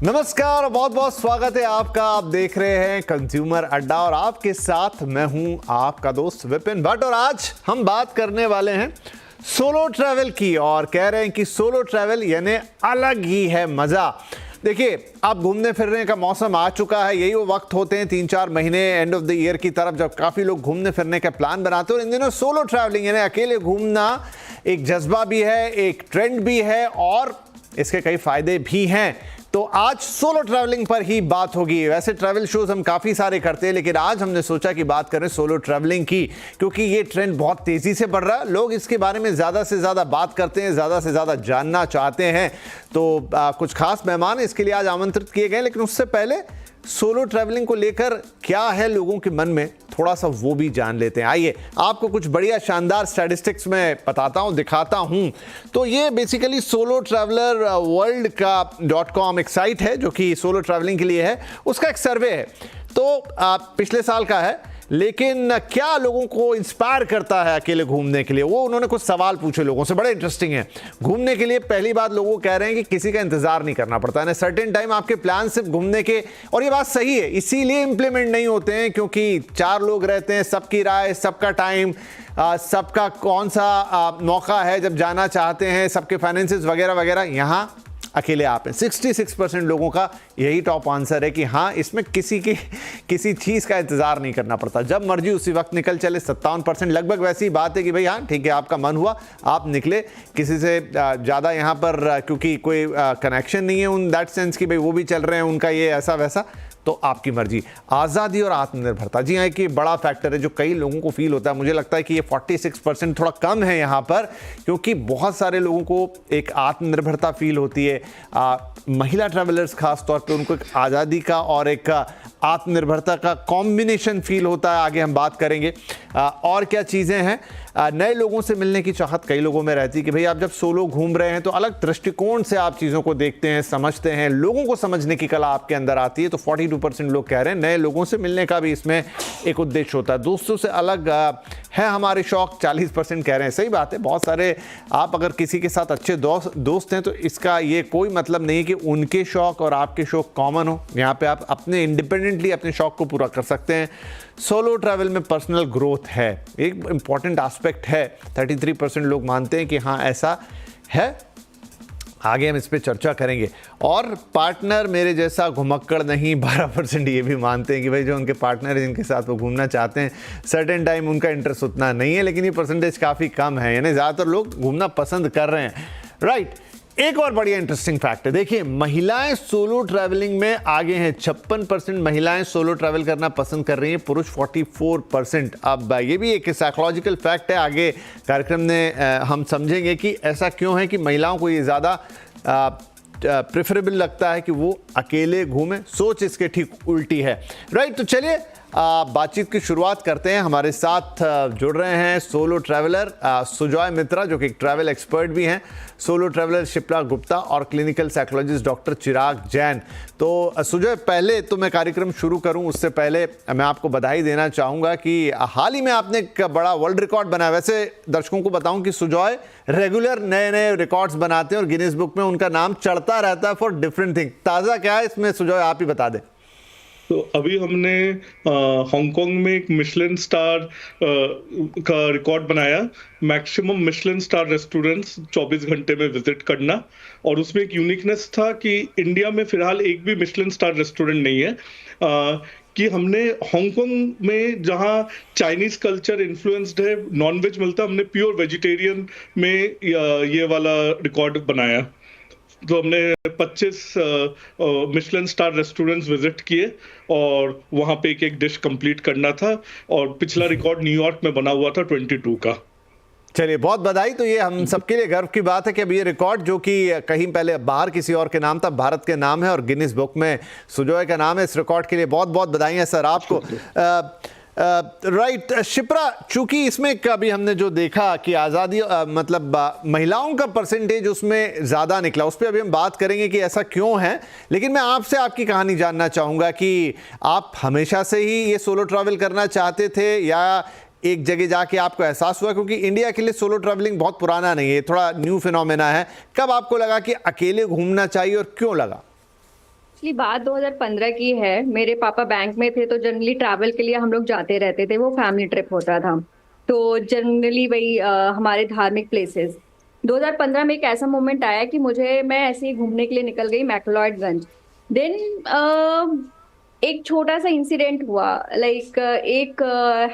नमस्कार, बहुत बहुत स्वागत है आपका। आप देख रहे हैं कंज्यूमर अड्डा और आपके साथ मैं हूं आपका दोस्त विपिन भट्ट। और आज हम बात करने वाले हैं सोलो ट्रैवल की और कह रहे हैं कि सोलो ट्रैवल यानी अलग ही है मजा। देखिए, अब घूमने फिरने का मौसम आ चुका है। यही वो वक्त होते हैं 3-4 महीने एंड ऑफ द ईयर की तरफ जब काफ़ी लोग घूमने फिरने का प्लान बनाते हैं। और इन दिनों सोलो ट्रैवलिंग यानी अकेले घूमना एक जज्बा भी है, एक ट्रेंड भी है और इसके कई फायदे भी हैं। तो आज सोलो ट्रैवलिंग पर ही बात होगी। वैसे ट्रैवल शोज हम काफ़ी सारे करते हैं, लेकिन आज हमने सोचा कि बात करें सोलो ट्रैवलिंग की, क्योंकि ये ट्रेंड बहुत तेज़ी से बढ़ रहा है। लोग इसके बारे में ज़्यादा से ज़्यादा बात करते हैं, ज़्यादा से ज़्यादा जानना चाहते हैं। तो कुछ खास मेहमान इसके लिए आज आमंत्रित किए गए, लेकिन उससे पहले सोलो ट्रैवलिंग को लेकर क्या है लोगों के मन में, थोड़ा सा वो भी जान लेते हैं। आइए आपको कुछ बढ़िया शानदार स्टैटिस्टिक्स में बताता हूं, दिखाता हूं। तो ये बेसिकली सोलो ट्रैवलर वर्ल्ड का .com एक साइट है जो कि सोलो ट्रैवलिंग के लिए है। उसका एक सर्वे है, तो पिछले साल का है। लेकिन क्या लोगों को इंस्पायर करता है अकेले घूमने के लिए, वो उन्होंने कुछ सवाल पूछे लोगों से, बड़े इंटरेस्टिंग है। घूमने के लिए पहली बात लोगों कह रहे हैं कि किसी का इंतजार नहीं करना पड़ता है। सर्टेन टाइम आपके प्लान सिर्फ घूमने के, और ये बात सही है, इसीलिए इंप्लीमेंट नहीं होते हैं क्योंकि 4 लोग रहते हैं, सबकी राय, सबका टाइम, सबका कौन सा मौका है जब जाना चाहते हैं, सबके फाइनेंसेस वगैरह वगैरह। यहाँ अकेले आप हैं। 66% लोगों का यही टॉप आंसर है कि हाँ, इसमें किसी चीज़ का इंतज़ार नहीं करना पड़ता, जब मर्जी उसी वक्त निकल चले। 57% लगभग वैसी बात है कि भाई हाँ ठीक है, आपका मन हुआ आप निकले, किसी से ज़्यादा यहाँ पर क्योंकि कोई कनेक्शन नहीं है उन दैट सेंस कि भाई वो भी चल रहे हैं, उनका ये ऐसा वैसा, तो आपकी मर्जी। आज़ादी और आत्मनिर्भरता, जी हाँ, एक ये बड़ा फैक्टर है जो कई लोगों को फील होता है। मुझे लगता है कि ये 46% थोड़ा कम है यहाँ पर, क्योंकि बहुत सारे लोगों को एक आत्मनिर्भरता फील होती है। महिला ट्रैवलर्स खास तौर पे उनको एक आज़ादी का और एक आत्मनिर्भरता का कॉम्बिनेशन फील होता है। आगे हम बात करेंगे और क्या चीज़ें हैं। नए लोगों से मिलने की चाहत कई लोगों में रहती है कि भाई आप जब सोलो घूम रहे हैं तो अलग दृष्टिकोण से आप चीज़ों को देखते हैं, समझते हैं, लोगों को समझने की कला आपके अंदर आती है। तो 42% लोग कह रहे हैं नए लोगों से मिलने का भी इसमें एक उद्देश्य होता है। दोस्तों से अलग है हमारे शौक, 40% कह रहे हैं। सही बात है, बहुत सारे आप अगर किसी के साथ अच्छे दोस्त हैं तो इसका ये कोई मतलब नहीं है कि उनके शौक और आपके शौक कॉमन हो। यहाँ पे आप अपने इंडिपेंडेंटली अपने शौक को पूरा कर सकते हैं। सोलो ट्रैवल में पर्सनल ग्रोथ है, एक इंपॉर्टेंट एस्पेक्ट है। 33% लोग मानते हैं कि हाँ ऐसा है। आगे हम इस पे चर्चा करेंगे। और पार्टनर मेरे जैसा घुमक्कड़ नहीं, 12% ये भी मानते हैं कि भाई जो उनके पार्टनर है जिनके साथ वो घूमना चाहते हैं, सर्टेन टाइम उनका इंटरेस्ट उतना नहीं है। लेकिन ये परसेंटेज काफ़ी कम है, यानी ज़्यादातर लोग घूमना पसंद कर रहे हैं। राइट, एक और बढ़िया इंटरेस्टिंग फैक्ट है। देखिए, महिलाएं सोलो ट्रैवलिंग में आगे हैं। 56% महिलाएं सोलो ट्रैवल करना पसंद कर रही हैं, पुरुष 44%। अब ये भी एक साइकोलॉजिकल फैक्ट है, आगे कार्यक्रम में हम समझेंगे कि ऐसा क्यों है कि महिलाओं को ये ज़्यादा प्रेफरेबल लगता है कि वो अकेले घूमें। सोच इसके ठीक उल्टी है। राइट, तो चलिए बातचीत की शुरुआत करते हैं। हमारे साथ जुड़ रहे हैं सोलो ट्रैवलर सुजॉय मित्रा, जो कि एक ट्रैवल एक्सपर्ट भी हैं, सोलो ट्रैवलर शिप्रा गुप्ता और क्लिनिकल साइकोलॉजिस्ट डॉक्टर चिराग जैन। तो सुजॉय, पहले तो मैं कार्यक्रम शुरू करूं उससे पहले मैं आपको बधाई देना चाहूँगा कि हाल ही में आपने एक बड़ा वर्ल्ड रिकॉर्ड बनाया। वैसे दर्शकों को बताऊं कि सुजॉय रेगुलर नए नए रिकॉर्ड्स बनाते हैं और गिनीज बुक में उनका नाम चढ़ता रहता है फॉर डिफरेंट थिंग। ताज़ा क्या है इसमें सुजॉय, आप ही बता दें। तो अभी हमने हांगकांग में एक मिशेलिन स्टार का रिकॉर्ड बनाया, मैक्सिमम मिशेलिन स्टार रेस्टोरेंट्स 24 घंटे में विजिट करना। और उसमें एक यूनिकनेस था कि इंडिया में फिलहाल एक भी मिशेलिन स्टार रेस्टोरेंट नहीं है। कि हमने हांगकांग में जहां चाइनीज कल्चर इन्फ्लुएंस्ड है, नॉनवेज मिलता, हमने प्योर वेजिटेरियन में ये वाला रिकॉर्ड बनाया। तो हमने 25 मिशेलिन स्टार रेस्टोरेंट्स विजिट किए और वहां पे एक डिश कंप्लीट करना था। और पिछला रिकॉर्ड न्यूयॉर्क में बना हुआ था 22 का। चलिए, बहुत बधाई। तो ये हम सबके लिए गर्व की बात है कि अब ये रिकॉर्ड जो कि कहीं पहले बाहर किसी और के नाम था, भारत के नाम है और गिनीज बुक में सुजॉय का नाम है। इस रिकॉर्ड के लिए बहुत बहुत बधाई सर आपको। राइट, शिप्रा, चूंकि इसमें कभी हमने जो देखा कि आज़ादी मतलब महिलाओं का परसेंटेज उसमें ज़्यादा निकला, उस पर अभी हम बात करेंगे कि ऐसा क्यों है। लेकिन मैं आपसे आपकी कहानी जानना चाहूँगा कि आप हमेशा से ही ये सोलो ट्रैवल करना चाहते थे या एक जगह जाके आपको एहसास हुआ? क्योंकि इंडिया के लिए सोलो ट्रैवलिंग बहुत पुराना नहीं है, थोड़ा न्यू फिनोमेना है। कब आपको लगा कि अकेले घूमना चाहिए और क्यों लगा? एक्चुअली बात 2015 की है। मेरे पापा बैंक में थे, तो जनरली ट्रैवल के लिए हम लोग जाते रहते थे। वो फैमिली ट्रिप होता था, तो जनरली वही हमारे धार्मिक प्लेसेस। 2015 में एक ऐसा मोमेंट आया कि मैं ऐसे ही घूमने के लिए निकल गई मैक्लोडगंज। देन एक छोटा सा इंसिडेंट हुआ। लाइक एक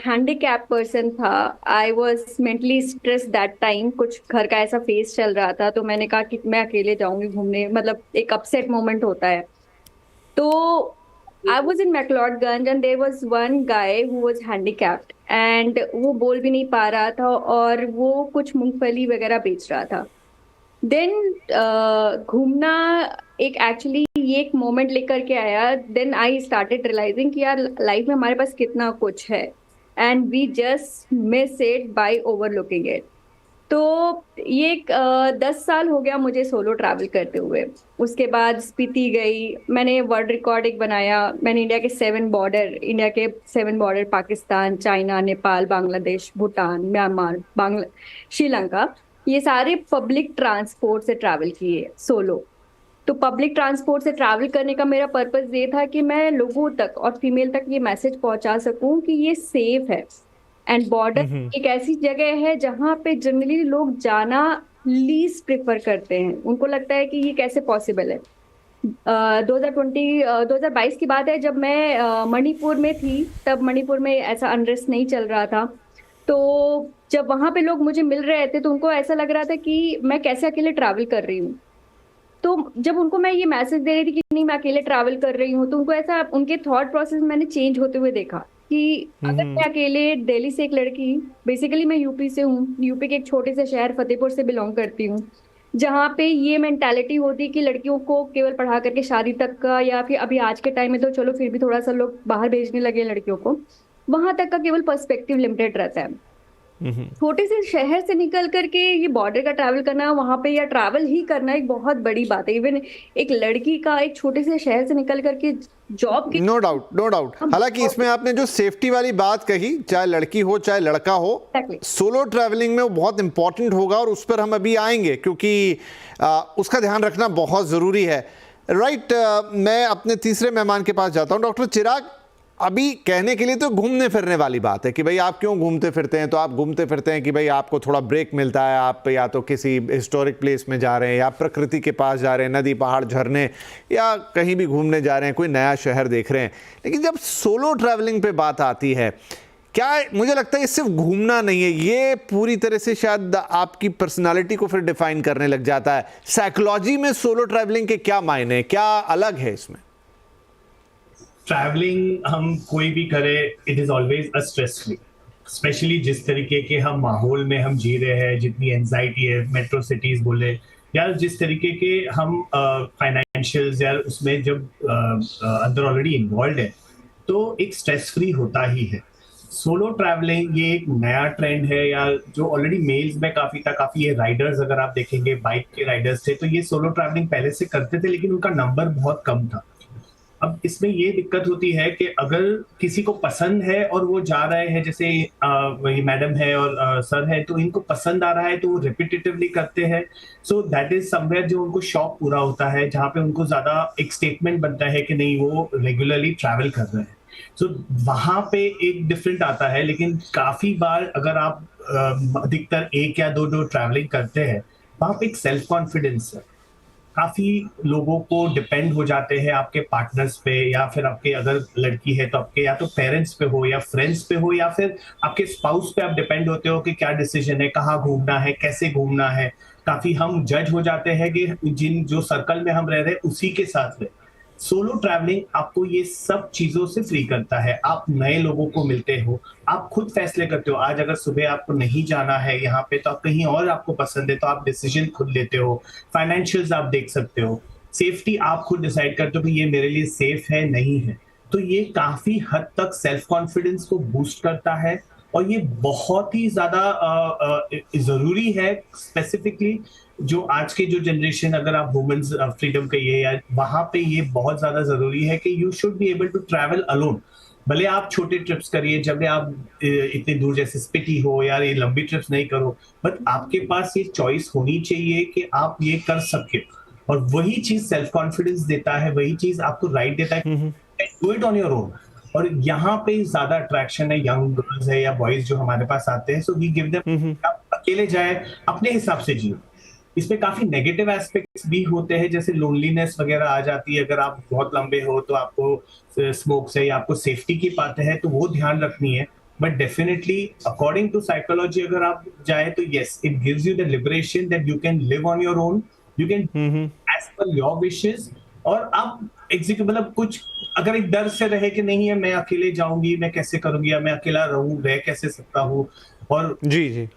हैंडीकैप पर्सन था। I was mentally stress that time. कुछ घर का ऐसा फेस चल रहा था, तो मैंने कहा कि मैं अकेले जाऊंगी घूमने, मतलब एक अपसेट मोमेंट होता है। तो I was in McLeodganj and there was one guy who was handicapped, and वो बोल भी नहीं पा रहा था और वो कुछ मूंगफली वगैरह बेच रहा था। देन घूमना एक एक्चुअली ये एक मोमेंट लेकर के आया। देन आई स्टार्टेड रियलाइजिंग कि यार लाइफ में हमारे पास कितना कुछ है, and we just miss it by overlooking it. तो ये 10 साल हो गया मुझे सोलो ट्रैवल करते हुए। उसके बाद स्पीति गई, मैंने वर्ल्ड रिकॉर्ड एक बनाया। मैंने इंडिया के 7 border Pakistan, China, Nepal, Bangladesh, Bhutan, Myanmar, Sri Lanka, ये सारे पब्लिक ट्रांसपोर्ट से ट्रैवल किए सोलो। तो पब्लिक ट्रांसपोर्ट से ट्रैवल करने का मेरा पर्पस ये था कि मैं लोगों तक और फीमेल तक ये मैसेज पहुंचा सकूं कि ये सेफ है। एंड बॉर्डर एक ऐसी जगह है जहां पे जनरली लोग जाना लीस्ट प्रेफर करते हैं। उनको लगता है कि ये कैसे पॉसिबल है। 2022 की बात है, जब मैं मणिपुर में थी, तब मणिपुर में ऐसा अनरेस्ट नहीं चल रहा था। तो जब वहां पे लोग मुझे मिल रहे थे, तो उनको ऐसा लग रहा था कि मैं कैसे अकेले ट्रैवल कर रही हूँ। तो जब उनको मैं ये मैसेज दे रही थी कि नहीं मैं अकेले ट्रैवल कर रही हूँ, तो उनको ऐसा, उनके थॉट प्रोसेस मैंने चेंज होते हुए देखा कि अगर मैं अकेले, दिल्ली से एक लड़की, बेसिकली मैं यूपी से हूँ, यूपी के एक छोटे से शहर फतेहपुर से बिलोंग करती हूँ, जहाँ पे ये मेंटालिटी होती है कि लड़कियों को केवल पढ़ा करके शादी तक का, या फिर अभी आज के टाइम में तो चलो फिर भी थोड़ा सा लोग बाहर भेजने लगे लड़कियों को, वहां तक का केवल पर्सपेक्टिव लिमिटेड रहता है। छोटे से शहर से निकल करके ये बॉर्डर का ट्रैवल करना, वहां पे या ट्रैवल ही करना एक बहुत बड़ी बात है। इवन एक लड़की का एक छोटे से शहर से निकल करके जॉब की, नो डाउट। हालांकि इसमें आपने जो सेफ्टी वाली बात कही, चाहे लड़की हो चाहे लड़का हो, सोलो ट्रैवलिंग में वो बहुत इंपॉर्टेंट होगा और उस पर हम अभी आएंगे, क्योंकि उसका ध्यान रखना बहुत ज़रूरी है। राइट, मैं अपने तीसरे मेहमान के पास जाता हूँ। डॉक्टर चिराग, अभी कहने के लिए तो घूमने फिरने वाली बात है कि भाई आप क्यों घूमते फिरते हैं, तो आप घूमते फिरते हैं कि भाई आपको थोड़ा ब्रेक मिलता है, आप या तो किसी हिस्टोरिक प्लेस में जा रहे हैं, या प्रकृति के पास जा रहे हैं, नदी पहाड़ झरने, या कहीं भी घूमने जा रहे हैं, कोई नया शहर देख रहे हैं। लेकिन जब सोलो ट्रैवलिंग पे बात आती है, क्या मुझे लगता है ये सिर्फ घूमना नहीं है, ये पूरी तरह से शायद आपकी पर्सनालिटी को फिर डिफाइन करने लग जाता है। साइकोलॉजी में सोलो ट्रैवलिंग के क्या मायने हैं, क्या अलग है इसमें? ट्रैवलिंग हम कोई भी करे, it is always a stress free, specially जिस तरीके के हम माहौल में हम जी रहे हैं, जितनी एंजाइटी है, मेट्रो सिटीज बोले, या जिस तरीके के हम फाइनेंशियल्स या उसमें जब अंदर ऑलरेडी इन्वॉल्व है, तो एक स्ट्रेस फ्री होता ही है। सोलो ट्रैवलिंग ये एक नया ट्रेंड है, या जो ऑलरेडी मेल्स में काफी था, काफी ये राइडर्स, अगर आप देखेंगे बाइक के राइडर्स थे, तो ये सोलो ट्रैवलिंग पहले से करते थे, लेकिन उनका नंबर बहुत कम था। अब इसमें ये दिक्कत होती है कि अगर किसी को पसंद है और वो जा रहे हैं, जैसे वही मैडम है और सर है, तो इनको पसंद आ रहा है तो वो रिपीटेटिवली करते हैं। सो दैट इज समवेयर जो उनको शौक पूरा होता है, जहाँ पे उनको ज्यादा एक स्टेटमेंट बनता है कि नहीं वो रेगुलरली ट्रैवल कर रहे हैं। सो वहां पे एक डिफरेंट आता है। लेकिन काफी बार अगर आप अधिकतर 1 या 2 ट्रैवलिंग करते हैं, वहां पे एक सेल्फ कॉन्फिडेंस है। काफी लोगों को डिपेंड हो जाते हैं आपके पार्टनर्स पे, या फिर आपके अगर लड़की है तो आपके या तो पेरेंट्स पे हो, या फ्रेंड्स पे हो, या फिर आपके स्पाउस पे आप डिपेंड होते हो कि क्या डिसीजन है, कहाँ घूमना है, कैसे घूमना है। काफी हम जज हो जाते हैं कि जो सर्कल में हम रह रहे हैं उसी के साथ रहे। सोलो ट्रैवलिंग आपको ये सब चीजों से फ्री करता है। आप नए लोगों को मिलते हो, आप खुद फैसले करते हो। आज अगर सुबह आपको नहीं जाना है यहाँ पे, तो आप कहीं और आपको पसंद है, तो आप डिसीजन खुद लेते हो। फाइनेंशियल्स आप देख सकते हो, सेफ्टी आप खुद डिसाइड करते हो कि ये मेरे लिए सेफ है नहीं है। तो ये काफी हद तक सेल्फ कॉन्फिडेंस को बूस्ट करता है, और ये बहुत ही ज्यादा जरूरी है, स्पेसिफिकली जो आज के जो जनरेशन, अगर आप वुमेन्स फ्रीडम कहिए, या वहां पे ये बहुत ज्यादा जरूरी है कि you should be able to travel alone. भले आप छोटे ट्रिप्स करिए, जब आप इतनी दूर जैसे स्पीति हो, या ये लंबी ट्रिप्स नहीं करो, बट आपके पास ये चॉइस होनी चाहिए कि आप ये कर सके। और वही चीज सेल्फ कॉन्फिडेंस देता है, वही चीज आपको राइट देता है, do it on your own. और यहाँ पे ज्यादा अट्रैक्शन है, यंग गर्ल्स है या बॉयज जो हमारे पास आते हैं, सो वी गिव देम, आप अकेले जाए, अपने हिसाब से जियो। इसमें काफी नेगेटिव एस्पेक्ट्स भी होते हैं, जैसे लोनलीनेस वगैरह आ जाती है। अगर आप बहुत लंबे हो तो आपको स्मोक से या आपको सेफ्टी की बातें हैं तो वो ध्यान रखनी है। But definitely according to psychology अगर आप जाए तो yes, it gives you the liberation that you can live on your own, you can as per your wishes. और आप एग्जीक्यूट, मतलब कुछ अगर एक डर से रहे कि नहीं है मैं अकेले जाऊंगी, मैं कैसे करूंगी, या मैं अकेला रहूं, रह कैसे सकता हूँ, और जी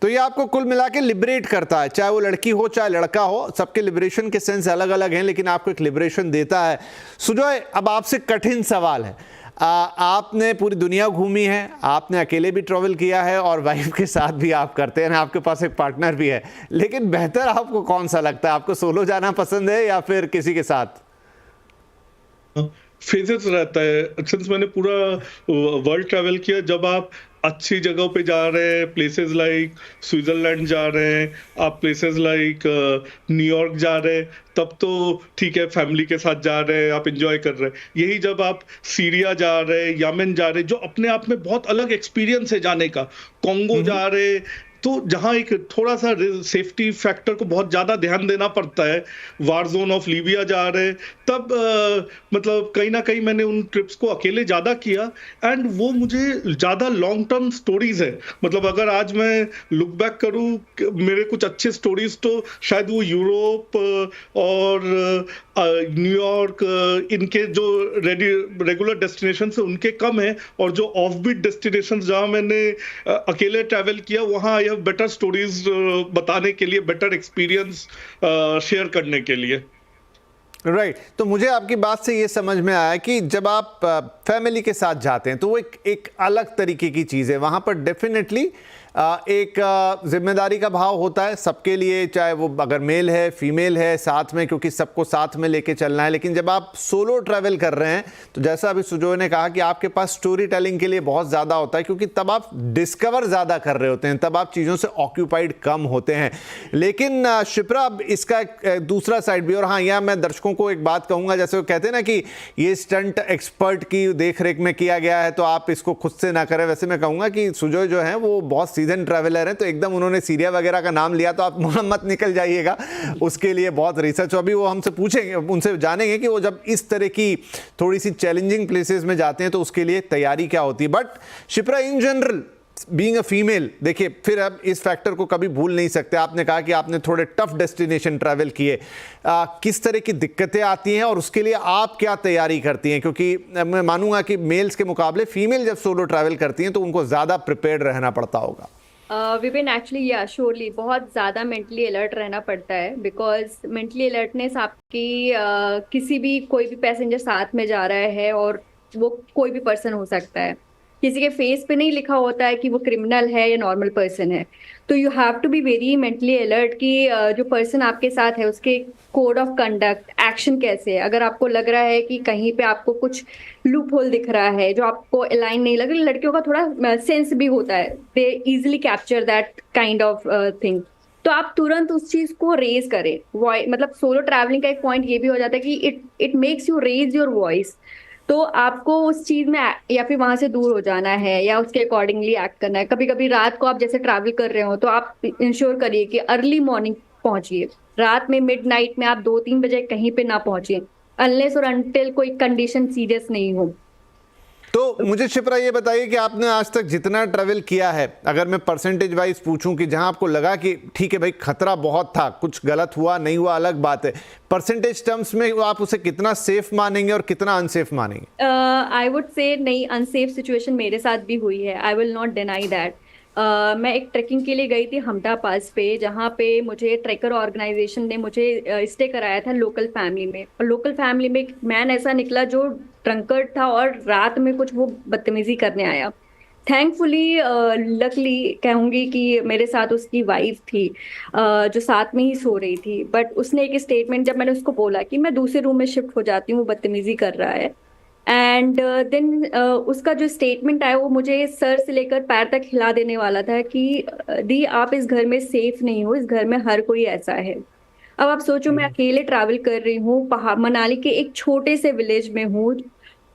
तो ये आपको कुल मिला के लिबरेट करता है, चाहे वो लड़की हो चाहे लड़का हो, सबके लिबरेशन के सेंस अलग अलग हैं, लेकिन आपको एक लिबरेशन देता है। सुजॉय, अब आपसे कठिन सवाल है। आपने पूरी दुनिया घूमी है, आपने अकेले भी ट्रैवल किया है और वाइफ के साथ भी आप करते हैं, आपके पास एक पार्टनर भी है, लेकिन बेहतर आपको कौन सा लगता है? आपको सोलो जाना पसंद है या फिर किसी के साथ? फेजेस रहता है। सिंस मैंने पूरा वर्ल्ड ट्रैवल किया, जब आप अच्छी जगहों पे जा रहे हैं, प्लेसेस लाइक स्विट्जरलैंड जा रहे हैं, आप प्लेसेस लाइक न्यूयॉर्क जा रहे हैं, तब तो ठीक है, फैमिली के साथ जा रहे हैं, आप एंजॉय कर रहे हैं। यही जब आप सीरिया जा रहे हैं, यमन जा रहे हैं, जो अपने आप में बहुत अलग एक्सपीरियंस है जाने का, कॉन्गो जा रहे हैं, तो जहां एक थोड़ा सा सेफ्टी फैक्टर को बहुत ज्यादा ध्यान देना पड़ता है, वार जोन ऑफ लीबिया जा रहे हैं, तब मतलब कहीं ना कहीं मैंने उन ट्रिप्स को अकेले ज्यादा किया, एंड वो मुझे ज्यादा लॉन्ग टर्म स्टोरीज है। मतलब अगर आज मैं लुक बैक करूं, मेरे कुछ अच्छे स्टोरीज तो शायद वो यूरोप और न्यूयॉर्क, इनके जो रेगुलर डेस्टिनेशन है उनके कम है, और जो ऑफ बीट डेस्टिनेशन जहां मैंने अकेले ट्रैवल किया, वहां आई हैव बेटर स्टोरीज बताने के लिए, बेटर एक्सपीरियंस शेयर करने के लिए। राइट तो मुझे आपकी बात से ये समझ में आया कि जब आप फैमिली के साथ जाते हैं तो वो एक अलग तरीके की चीज़ है। वहाँ पर डेफिनेटली एक जिम्मेदारी का भाव होता है सबके लिए, चाहे वो अगर मेल है फीमेल है साथ में, क्योंकि सबको साथ में लेके चलना है। लेकिन जब आप सोलो ट्रैवल कर रहे हैं तो जैसा अभी सुजोय ने कहा कि आपके पास स्टोरी टेलिंग के लिए बहुत ज़्यादा होता है, क्योंकि तब आप डिस्कवर ज़्यादा कर रहे होते हैं, तब आप चीज़ों से ऑक्यूपाइड कम होते हैं। लेकिन शिप्रा, इसका एक दूसरा साइड भी, और हाँ यहाँ मैं दर्शकों को एक बात कहूँगा, जैसे वो कहते हैं ना कि ये स्टंट एक्सपर्ट की देख रेख में किया गया है तो आप इसको खुद से ना करें, वैसे मैं कहूँगा कि सुजोय जो है वो बहुत सीजन ट्रैवलर हैं, तो एकदम उन्होंने सीरिया वगैरह का नाम लिया तो आप मत निकल जाइएगा, उसके लिए बहुत रिसर्च। अभी वो हमसे पूछेंगे, उनसे जानेंगे कि वो जब इस तरह की थोड़ी सी चैलेंजिंग प्लेसेस में जाते हैं तो उसके लिए तैयारी क्या होती है। But Shipra, in general being a female, देखिए फिर अब इस फैक्टर को कभी भूल नहीं सकते, आपने कहा कि आपने थोड़े टफ डेस्टिनेशन ट्रैवल किए, किस तरह की दिक्कतें आती हैं और उसके लिए आप क्या तैयारी करती हैं? क्योंकि मैं मानूंगा कि मेल्स के मुकाबले फीमेल जब सोलो ट्रैवल करती हैं तो उनको ज़्यादा प्रिपेयर्ड रहना पड़ता होगा। विपिन, एक्चुअली या श्योरली बहुत ज़्यादा मेंटली अलर्ट रहना पड़ता है, बिकॉज मेंटली अलर्टनेस आपकी किसी भी कोई भी पैसेंजर साथ में जा रहा है और वो कोई भी पर्सन हो सकता है, किसी के फेस पे नहीं लिखा होता है कि वो क्रिमिनल है या नॉर्मल पर्सन है, तो you have to be very mentally alert कि जो पर्सन आपके साथ है उसके कोड ऑफ कंडक्ट, एक्शन कैसे है। अगर आपको लग रहा है कि कहीं पे आपको कुछ लूप होल दिख रहा है जो आपको अलाइन नहीं लग रहा, लड़कियों का थोड़ा सेंस भी होता है, दे easily capture that kind of thing, तो आप तुरंत उस चीज को रेज करें। मतलब सोलो ट्रैवलिंग का एक पॉइंट ये भी हो जाता है कि it makes you raise your voice, तो आपको उस चीज में या फिर वहां से दूर हो जाना है या उसके अकॉर्डिंगली एक्ट करना है। कभी कभी रात को आप जैसे ट्रैवल कर रहे हो तो आप इंश्योर करिए कि अर्ली मॉर्निंग पहुंचिए, रात में मिडनाइट में आप 2-3 बजे कहीं पे ना पहुंचिए अनलेस और अनटिल कोई कंडीशन सीरियस नहीं हो। तो मुझे शिप्रा ये बताइए कि आपने आज तक जितना ट्रैवल किया है, अगर मैं परसेंटेज वाइज पूछूं कि जहां आपको लगा कि ठीक है भाई खतरा बहुत था, कुछ गलत हुआ नहीं हुआ अलग बात है, परसेंटेज टर्म्स में आप उसे कितना सेफ मानेंगे और कितना अनसेफ मानेंगे? आई वुड से नहीं, अनसेफ सिचुएशन मेरे साथ भी हुई है, I will not deny that. मैं एक ट्रैकिंग के लिए गई थी हमटा पास पे, जहाँ पे मुझे ट्रैकर ऑर्गेनाइजेशन ने मुझे स्टे कराया था लोकल फैमिली में, और लोकल फैमिली में एक मैन ऐसा निकला जो ड्रंकर्ड था और रात में कुछ वो बदतमीजी करने आया। थैंकफुली लकली कहूँगी कि मेरे साथ उसकी वाइफ थी जो साथ में ही सो रही थी, बट उसने एक स्टेटमेंट, जब मैंने उसको बोला कि मैं दूसरे रूम में शिफ्ट हो जाती हूँ, वो बदतमीजी कर रहा है, एंड देन उसका जो स्टेटमेंट आया वो मुझे सर से लेकर पैर तक हिला देने वाला था कि दी आप इस घर में सेफ नहीं हो, इस घर में हर कोई ऐसा है। अब आप सोचो मैं अकेले ट्रैवल कर रही हूँ, पहाड़ मनाली के एक छोटे से विलेज में हूँ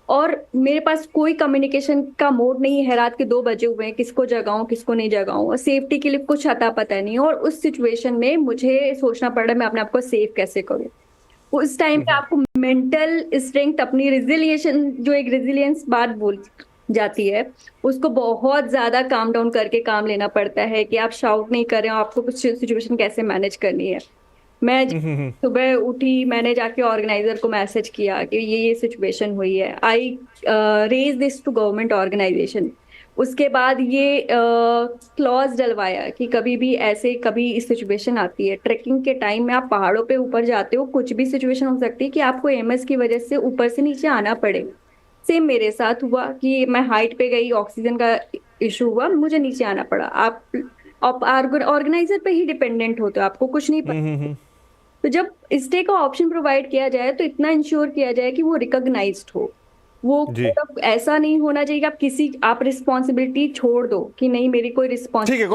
और मेरे पास कोई कम्युनिकेशन का मोड नहीं है। रात के 2 बजे हुए हैं, किसको जगाऊं किसको नहीं जगाऊं, और सेफ्टी के लिए कुछ अता पता नहीं। और उस सिचुएशन में मुझे सोचना पड़ रहा है मैं अपने आप को सेफ कैसे करूं। उस टाइम पे आपको मेंटल स्ट्रेंथ, अपनी रिजिलिएशन, जो एक रेजिलियंस बात बोल जाती है, उसको बहुत ज्यादा काम डाउन करके काम लेना पड़ता है कि आप शाउट नहीं कर रहे हो, आपको कुछ सिचुएशन कैसे मैनेज करनी है। मैं सुबह उठी, मैंने जाके ऑर्गेनाइजर को मैसेज किया कि ये सिचुएशन हुई है। I raise this to government organisation. उसके बाद ये क्लॉज डलवाया कि कभी भी ऐसे कभी इस सिचुएशन आती है, ट्रैकिंग के टाइम में आप पहाड़ों पे ऊपर जाते हो, कुछ भी सिचुएशन हो सकती है कि आपको एमएस की वजह से ऊपर से नीचे आना पड़े। सेम मेरे साथ हुआ कि मैं हाइट पे गई, ऑक्सीजन का इशू हुआ, मुझे नीचे आना पड़ा। आप ऑर्गेनाइजर पे ही डिपेंडेंट होते हो, आपको कुछ नहीं पता। तो जब स्टे का ऑप्शन प्रोवाइड किया जाए तो इतना इंश्योर किया जाए कि वो रिकॉग्नाइज्ड हो। वो मतलब ऐसा नहीं होना चाहिए कि आप रिस्पॉन्सिबिलिटी छोड़ दो कि नहीं मेरी कोई रिस्पॉन्सिबिलिटी। ठीक है,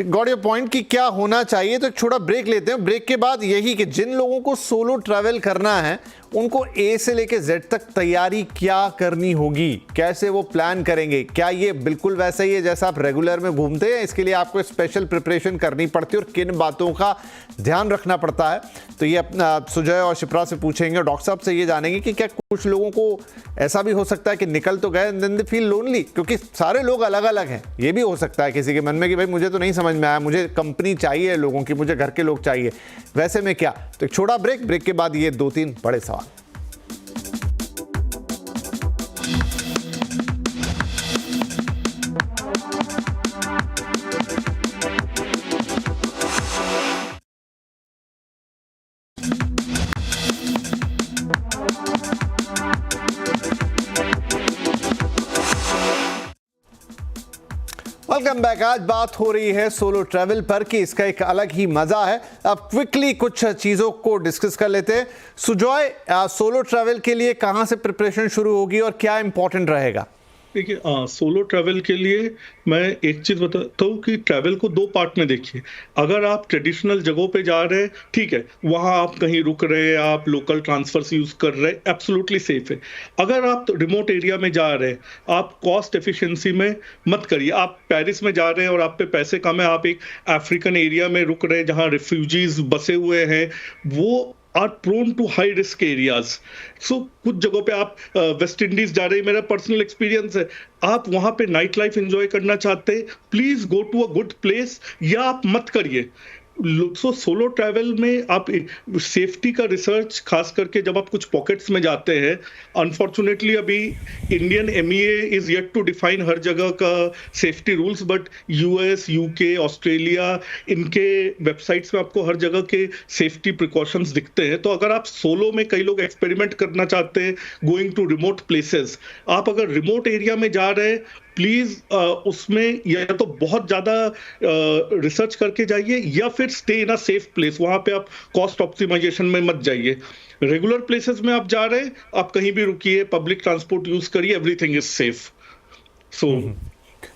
गॉट योर पॉइंट कि क्या होना चाहिए। तो छोटा ब्रेक लेते हैं। ब्रेक के बाद यही कि जिन लोगों को सोलो ट्रैवल करना है उनको ए से लेके जेड तक तैयारी क्या करनी होगी, कैसे वो प्लान करेंगे, क्या ये बिल्कुल वैसा ही है जैसा आप रेगुलर में घूमते हैं, इसके लिए आपको स्पेशल प्रिपरेशन करनी पड़ती है और किन बातों का ध्यान रखना पड़ता है। तो ये अपना सुजय और शिप्रा से पूछेंगे, डॉक्टर साहब से ये जानेंगे कि क्या कुछ लोगों को ऐसा भी हो सकता है कि निकल तो गए देन दे फील लोनली, क्योंकि सारे लोग अलग अलग हैं। ये भी हो सकता है किसी के मन में कि भाई मुझे तो नहीं समझ में आया, मुझे कंपनी चाहिए लोगों की, मुझे घर के लोग चाहिए, वैसे में क्या। तो एक छोटा ब्रेक के बाद ये 2-3 बड़े सवाल। Welcome back. आज बात हो रही है सोलो ट्रैवल पर कि इसका एक अलग ही मजा है। अब क्विकली कुछ चीजों को डिस्कस कर लेते हैं। सुजॉय, सोलो ट्रैवल के लिए कहां से प्रिपरेशन शुरू होगी और क्या इंपॉर्टेंट रहेगा? देखिए, सोलो ट्रैवल के लिए मैं एक चीज बताता हूँ कि ट्रैवल को 2 पार्ट में देखिए। अगर आप ट्रेडिशनल जगहों पे जा रहे हैं, ठीक है, वहां आप कहीं रुक रहे हैं, आप लोकल ट्रांसफर्स यूज कर रहे हैं, एब्सोल्युटली सेफ है। अगर आप रिमोट एरिया में जा रहे हैं, आप कॉस्ट एफिशिएंसी में मत करिए। आप पेरिस में जा रहे हैं और आप पे पैसे कम है, आप एक अफ्रीकन एरिया में रुक रहे हैं जहां रिफ्यूजीज बसे हुए हैं, वो are prone to high risk areas. So कुछ जगहों पे आप वेस्ट इंडीज जा रहे हैं, मेरा पर्सनल एक्सपीरियंस है, आप वहां पे नाइट लाइफ एंजॉय करना चाहते हैं, please go to a good place, या आप मत करिए। सो सोलो ट्रैवल में आप सेफ्टी का रिसर्च, खास करके जब आप कुछ पॉकेट्स में जाते हैं, अनफॉर्चुनेटली अभी Indian MEA is yet to define हर जगह का safety rules, but US, UK, Australia, इनके वेबसाइट्स में आपको हर जगह के सेफ्टी प्रिकॉशंस दिखते हैं। तो अगर आप सोलो में, कई लोग एक्सपेरिमेंट करना चाहते हैं गोइंग टू रिमोट प्लेसेस, आप अगर रिमोट एरिया में जा रहे हैं, प्लीज उसमें या तो बहुत ज्यादा रिसर्च करके जाइए या फिर stay in a safe place. वहां पे आप कॉस्ट ऑप्टिमाइजेशन में मत जाइए। रेगुलर प्लेसेस में आप जा रहे हैं, आप कहीं भी रुकिए, पब्लिक ट्रांसपोर्ट यूज करिए, एवरीथिंग इज सेफ। सो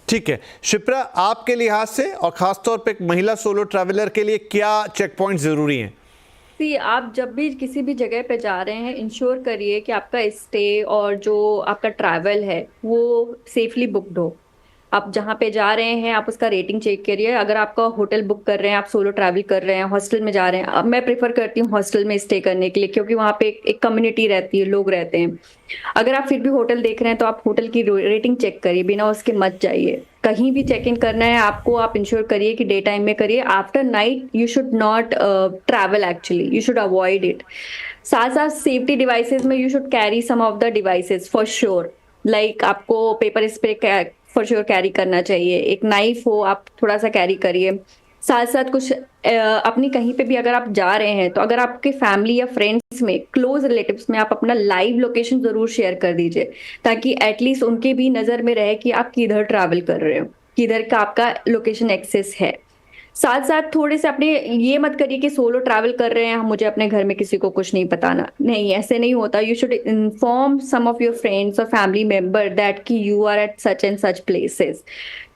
ठीक है शिप्रा, आपके लिहाज से और खासतौर पे एक महिला सोलो ट्रैवलर के लिए क्या चेक पॉइंट जरूरी हैं? आप जब भी किसी भी जगह पे जा रहे हैं, इंश्योर करिए कि आपका स्टे और जो आपका ट्रैवल है वो सेफली बुक्ड हो। आप जहाँ पे जा रहे हैं आप उसका रेटिंग चेक करिए। अगर आपका होटल बुक कर रहे हैं, आप सोलो ट्रैवल कर रहे हैं, हॉस्टल में जा रहे हैं, अब मैं प्रेफर करती हूँ हॉस्टल में स्टे करने के लिए, क्योंकि वहाँ पे एक कम्युनिटी रहती है, लोग रहते हैं। अगर आप फिर भी होटल देख रहे हैं तो आप होटल की रेटिंग चेक करिए, बिना उसके मत जाइए। कहीं भी चेक इन करना है आपको, आप इंश्योर करिए कि डे टाइम में करिए। After night you should not travel, actually you should avoid it. साथ साथ सेफ्टी डिवाइसेस में you should carry some of the devices for sure, like आपको pepper spray for sure carry करना चाहिए, एक नाइफ हो आप थोड़ा सा कैरी करिए। साथ साथ कुछ अपनी कहीं पे भी अगर आप जा रहे हैं तो अगर आपके फैमिली या फ्रेंड्स में, क्लोज रिलेटिव्स में, आप अपना लाइव लोकेशन जरूर शेयर कर दीजिए, ताकि एटलीस्ट उनके भी नजर में रहे कि आप किधर ट्रैवल कर रहे हो, किधर का आपका लोकेशन एक्सेस है। साथ साथ थोड़े से अपने ये मत करिए कि सोलो ट्रैवल कर रहे हैं, मुझे अपने घर में किसी को कुछ नहीं बताना। नहीं, ऐसे नहीं होता। You should inform some of your friends और फैमिली मेंबर दैट कि you are at such and such places,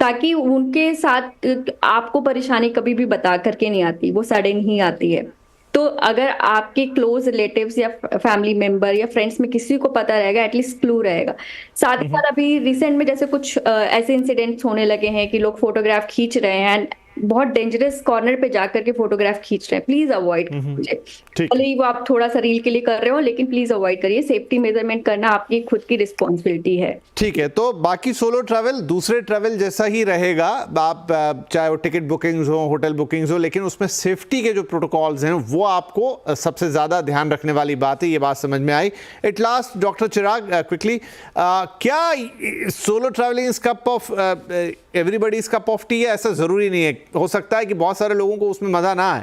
ताकि उनके साथ आपको परेशानी कभी भी बता करके नहीं आती, वो सडन ही आती है। तो अगर आपके क्लोज रिलेटिव्स या फैमिली मेंबर या फ्रेंड्स में किसी को पता रहेगा, एटलीस्ट क्लू रहेगा। साथ ही साथ अभी रिसेंट में जैसे कुछ ऐसे इंसिडेंट्स होने लगे हैं कि लोग फोटोग्राफ खींच रहे हैं, बहुत डेंजरस कॉर्नर पे जाकर के फोटोग्राफ खींच रहे हैं, प्लीज अवॉइड कीजिए। भले ही वो आप थोड़ा सा रील के लिए कर रहे हो, लेकिन प्लीज अवॉइड करिए। सेफ्टी मेजरमेंट करना आपकी खुद की रिस्पॉन्सिबिलिटी है। ठीक है, तो बाकी सोलो ट्रैवल दूसरे ट्रैवल जैसा ही रहेगा, आप चाहे वो टिकट बुकिंग्स हो, होटल बुकिंग्स हो, लेकिन उसमें सेफ्टी के जो प्रोटोकॉल्स हैं वो आपको सबसे ज़्यादा ध्यान रखने वाली बात है। ये बात समझ में आई। At last doctor Chirag, quickly, क्या solo travelling is cup of everybody's cup of tea है? ऐसा ज़रूरी नहीं है, हो सकता है कि बहुत सारे लोगों को उसमें मज़ा ना आए।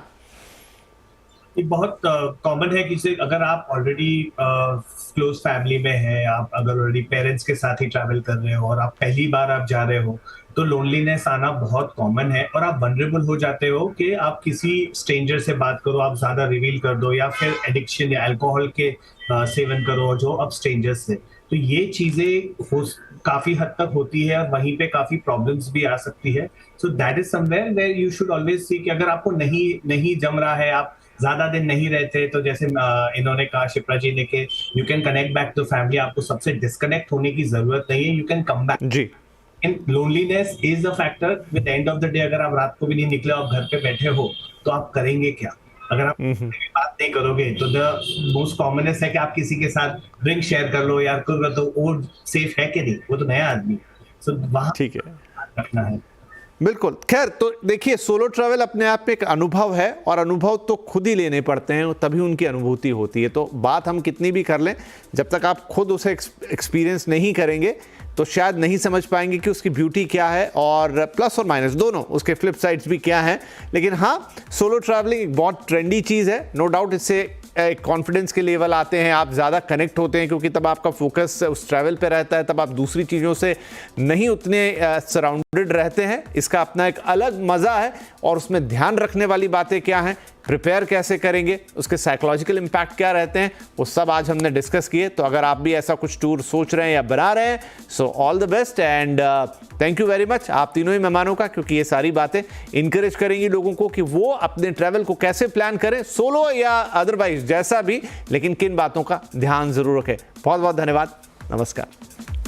ये बहुत कॉमन है कि अगर आप ऑलरेडी क्लोज फैमिली में हैं, आप अगर ऑलरेडी पेरेंट्स के साथ ही ट्रैवल कर रहे हो और आप पहली बार आप जा रहे हो, तो लोनलीनेस आना बहुत कॉमन है और आप वनरेबल हो जाते हो कि आप किसी स्ट्रेंजर से बात करो, आप ज्यादा रिवील कर दो, या फिर एडिक्शन या अल्कोहल के सेवन करो जो अब स्ट्रेंजर्स से। तो ये चीजें काफी हद तक होती है और वहीं पे काफी प्रॉब्लम्स भी आ सकती है। So that is somewhere where you should always see कि अगर आपको नहीं जम रहा है, आप ज्यादा दिन नहीं रहते, तो जैसे इन्होंने कहा, शिप्रा जी ने, कि you can connect back to family, आपको सबसे डिस्कनेक्ट होने की जरूरत नहीं है, यू कैन कम बैक जी। And loneliness is a factor. With end of the day अगर आप रात को भी नहीं निकले, आप घर पे बैठे हो, तो आप करेंगे क्या? अगर आप बात नहीं करोगे तो द मोस्ट कॉमनेस्ट है कि आप किसी के साथ ड्रिंक शेयर कर लो, यार कुछ, तो वो सेफ है कि नहीं? वो तो नया आदमी। सो वहां ठीक है, रखना है। बिल्कुल। खैर, तो देखिए, सोलो ट्रैवल अपने आप में एक अनुभव है और अनुभव तो खुद ही लेने पड़ते हैं, तभी उनकी अनुभूति होती है। तो बात हम कितनी भी कर लें, जब तक आप खुद उसे एक्सपीरियंस नहीं करेंगे तो शायद नहीं समझ पाएंगे कि उसकी ब्यूटी क्या है, और प्लस और माइनस दोनों उसके फ्लिप साइड्स भी क्या हैं। लेकिन हाँ, सोलो ट्रैवलिंग एक बहुत ट्रेंडी चीज़ है, नो डाउट। इससे एक कॉन्फिडेंस के लेवल आते हैं, आप ज़्यादा कनेक्ट होते हैं, क्योंकि तब आपका फोकस उस ट्रैवल पे रहता है, तब आप दूसरी चीज़ों से नहीं उतने सराउंडेड रहते हैं। इसका अपना एक अलग मज़ा है, और उसमें ध्यान रखने वाली बातें क्या हैं, प्रिपेयर कैसे करेंगे, उसके साइकोलॉजिकल इम्पैक्ट क्या रहते हैं, वो सब आज हमने डिस्कस किए। तो अगर आप भी ऐसा कुछ टूर सोच रहे हैं या बना रहे हैं, so all the best and thank you very much आप तीनों ही मेहमानों का, क्योंकि ये सारी बातें इंकरेज करेंगी लोगों को कि वो अपने ट्रैवल को कैसे प्लान करें, सोलो या अदरवाइज जैसा भी, लेकिन किन बातों का ध्यान जरूर रखें। बहुत बहुत धन्यवाद, नमस्कार।